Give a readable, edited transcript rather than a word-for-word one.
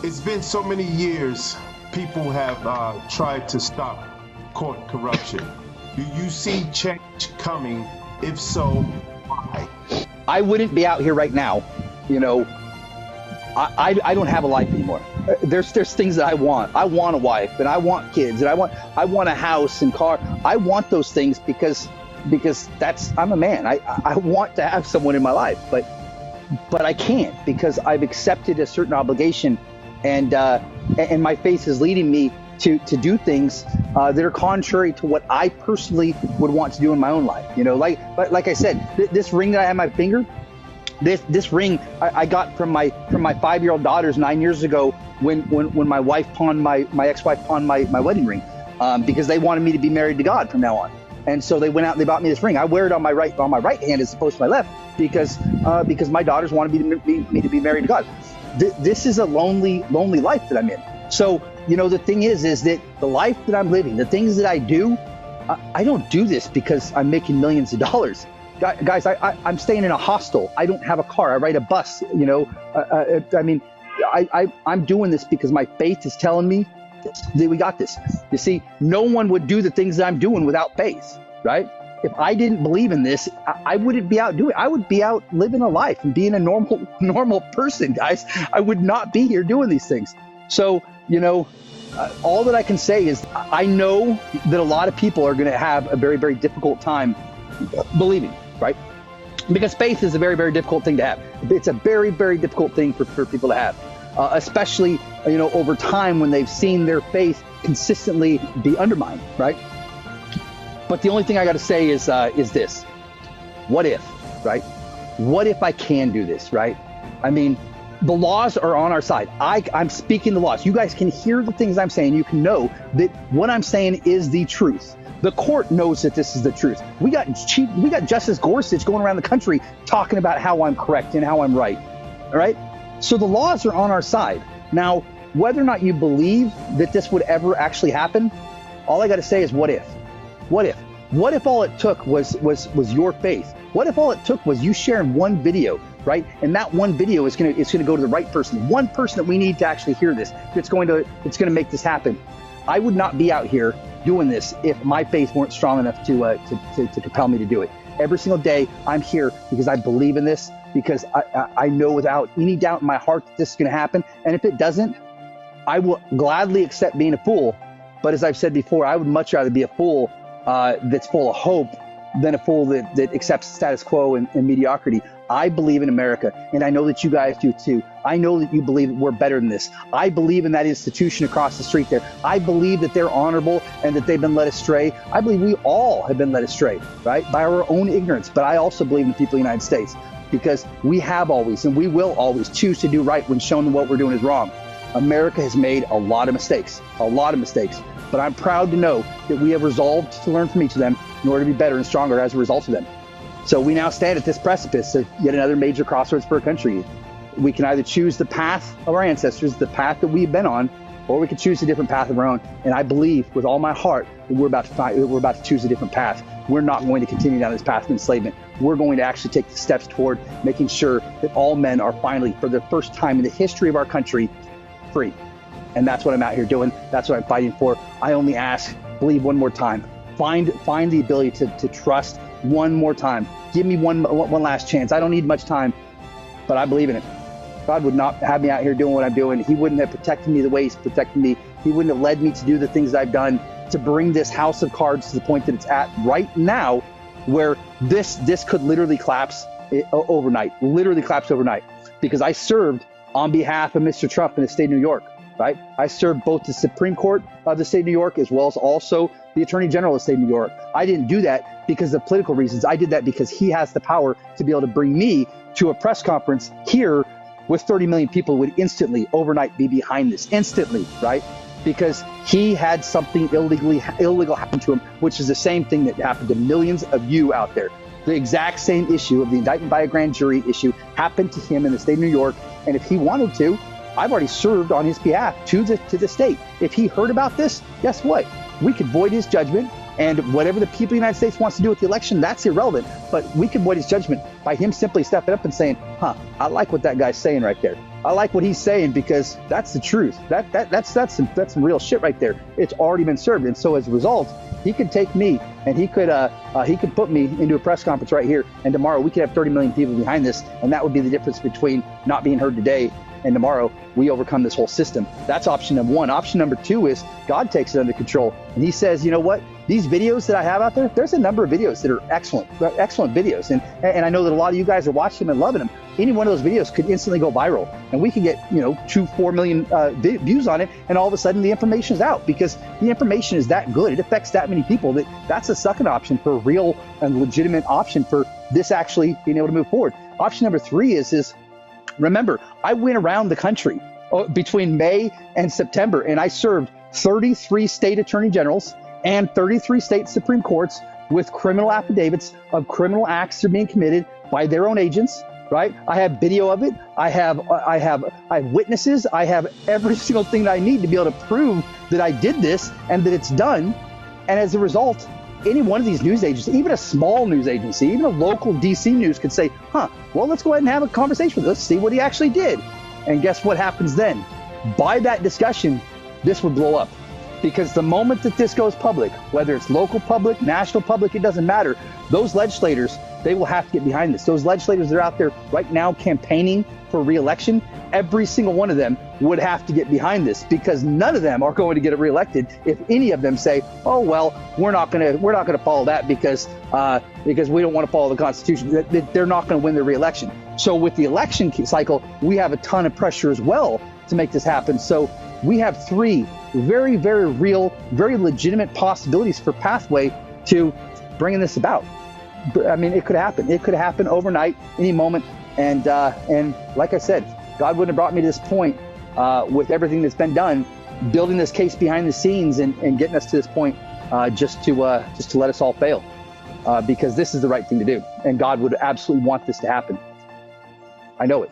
It's been so many years. People have tried to stop court corruption. Do you see change coming? If so, why? I wouldn't be out here right now. You know, I don't have a life anymore. There's things that I want. I want a wife, and I want kids, and I want a house and car. I want those things because I'm a man. I want to have someone in my life, but I can't because I've accepted a certain obligation, and my faith is leading me to do things that are contrary to what I personally would want to do in my own life. You know, like I said, this ring that I have on my finger, this ring I got from my 5-year-old daughters 9 years ago when my wife pawned my ex-wife pawned my wedding ring, because they wanted me to be married to God from now on. And so they went out and they bought me this ring. I wear it on my right hand as opposed to my left because my daughters wanted me to be married to God. This is a lonely life that I'm in. So, you know, the thing is that the life that I'm living, the things that I do, I don't do this because I'm making millions of dollars. Guys, I'm staying in a hostel. I don't have a car. I ride a bus, you know. I mean, I'm doing this because my faith is telling me that we got this. You see, no one would do the things that I'm doing without faith, right? If I didn't believe in this, I wouldn't be out doing it. I would be out living a life and being a normal person, guys. I would not be here doing these things. So, you know, all that I can say is I know that a lot of people are going to have a very, very difficult time believing, right? Because faith is a very, very difficult thing to have. It's a very, very difficult thing for people to have, especially, you know, over time when they've seen their faith consistently be undermined, right? But the only thing I got to say is this: what if, right? What if I can do this, right? I mean, the laws are on our side. I'm speaking the laws. You guys can hear the things I'm saying. You can know that what I'm saying is the truth. The court knows that this is the truth. We got Justice Gorsuch going around the country talking about how I'm correct and how I'm right. All right. So the laws are on our side. Now, whether or not you believe that this would ever actually happen, all I got to say is what if? What if? What if all it took was your faith? What if all it took was you sharing one video, right? And that one video is gonna go to the right person, one person that we need to actually hear this. It's gonna make this happen. I would not be out here doing this if my faith weren't strong enough to compel me to do it. Every single day I'm here because I believe in this, because I know without any doubt in my heart that this is going to happen. And if it doesn't, I will gladly accept being a fool. But as I've said before, I would much rather be a fool that's full of hope than a fool that accepts status quo and mediocrity. I believe in America, and I know that you guys do too. I know that you believe that we're better than this. I believe in that institution across the street there. I believe that they're honorable and that they've been led astray. I believe we all have been led astray, right, by our own ignorance. But I also believe in the people of the United States, because we have always and we will always choose to do right when shown that what we're doing is wrong. America has made a lot of mistakes, but I'm proud to know that we have resolved to learn from each of them in order to be better and stronger as a result of them. So we now stand at this precipice of yet another major crossroads for our country. We can either choose the path of our ancestors, the path that we've been on, or we can choose a different path of our own. And I believe with all my heart that we're about to choose a different path. We're not going to continue down this path of enslavement. We're going to actually take the steps toward making sure that all men are finally, for the first time in the history of our country, free. And that's what I'm out here doing. That's what I'm fighting for. I only ask, believe one more time. Find the ability to trust one more time. Give me one last chance. I don't need much time, but I believe in it. God would not have me out here doing what I'm doing. He wouldn't have protected me the way he's protected me. He wouldn't have led me to do the things I've done to bring this house of cards to the point that it's at right now, where this could literally collapse overnight, because I served on behalf of Mr. Trump in the state of New York, right? I served both the Supreme Court of the state of New York as well as also the Attorney General of the state of New York. I didn't do that because of political reasons. I did that because he has the power to be able to bring me to a press conference here with 30 million people who would instantly, overnight, be behind this, instantly, right? Because he had something illegal happen to him, which is the same thing that happened to millions of you out there. The exact same issue of the indictment by a grand jury issue happened to him in the state of New York. And if he wanted to, I've already served on his behalf to the state. If he heard about this, guess what? We could void his judgment, and whatever the people of the United States wants to do with the election, that's irrelevant. But we could void his judgment by him simply stepping up and saying, I like what that guy's saying right there. I like what he's saying because that's the truth. That's some real shit right there. It's already been served. And so as a result, he could take me and he could put me into a press conference right here. And tomorrow we could have 30 million people behind this. And that would be the difference between not being heard today and tomorrow we overcome this whole system. That's option number one. Option number two is God takes it under control. And he says, you know what? These videos that I have out there, there's a number of videos that are excellent videos. And I know that a lot of you guys are watching them and loving them. Any one of those videos could instantly go viral and we can get, 2-4 million views on it. And all of a sudden the information is out because the information is that good. It affects that many people that's a second option for a real and legitimate option for this actually being able to move forward. Option number three is remember, I went around the country between May and September and I served 33 state attorney generals and 33 state Supreme Courts with criminal affidavits of criminal acts that are being committed by their own agents, right? I have video of it. I have witnesses. I have every single thing that I need to be able to prove that I did this and that it's done. And as a result, any one of these news agencies, even a small news agency, even a local DC news could say, well, let's go ahead and have a conversation with him. Let's see what he actually did. And guess what happens then? By that discussion, this would blow up. Because the moment that this goes public, whether it's local public, national public, it doesn't matter. Those legislators, they will have to get behind this. Those legislators that are out there right now campaigning for re-election, every single one of them would have to get behind this because none of them are going to get reelected if any of them say, oh, well, we're not going to follow that because we don't want to follow the Constitution. They're not going to win the re-election. So with the election cycle, we have a ton of pressure as well to make this happen. So we have three very, very real, very legitimate possibilities for Pathway to bringing this about. I mean, it could happen. It could happen overnight, any moment. And like I said, God wouldn't have brought me to this point with everything that's been done, building this case behind the scenes and getting us to this point just to let us all fail because this is the right thing to do. And God would absolutely want this to happen. I know it.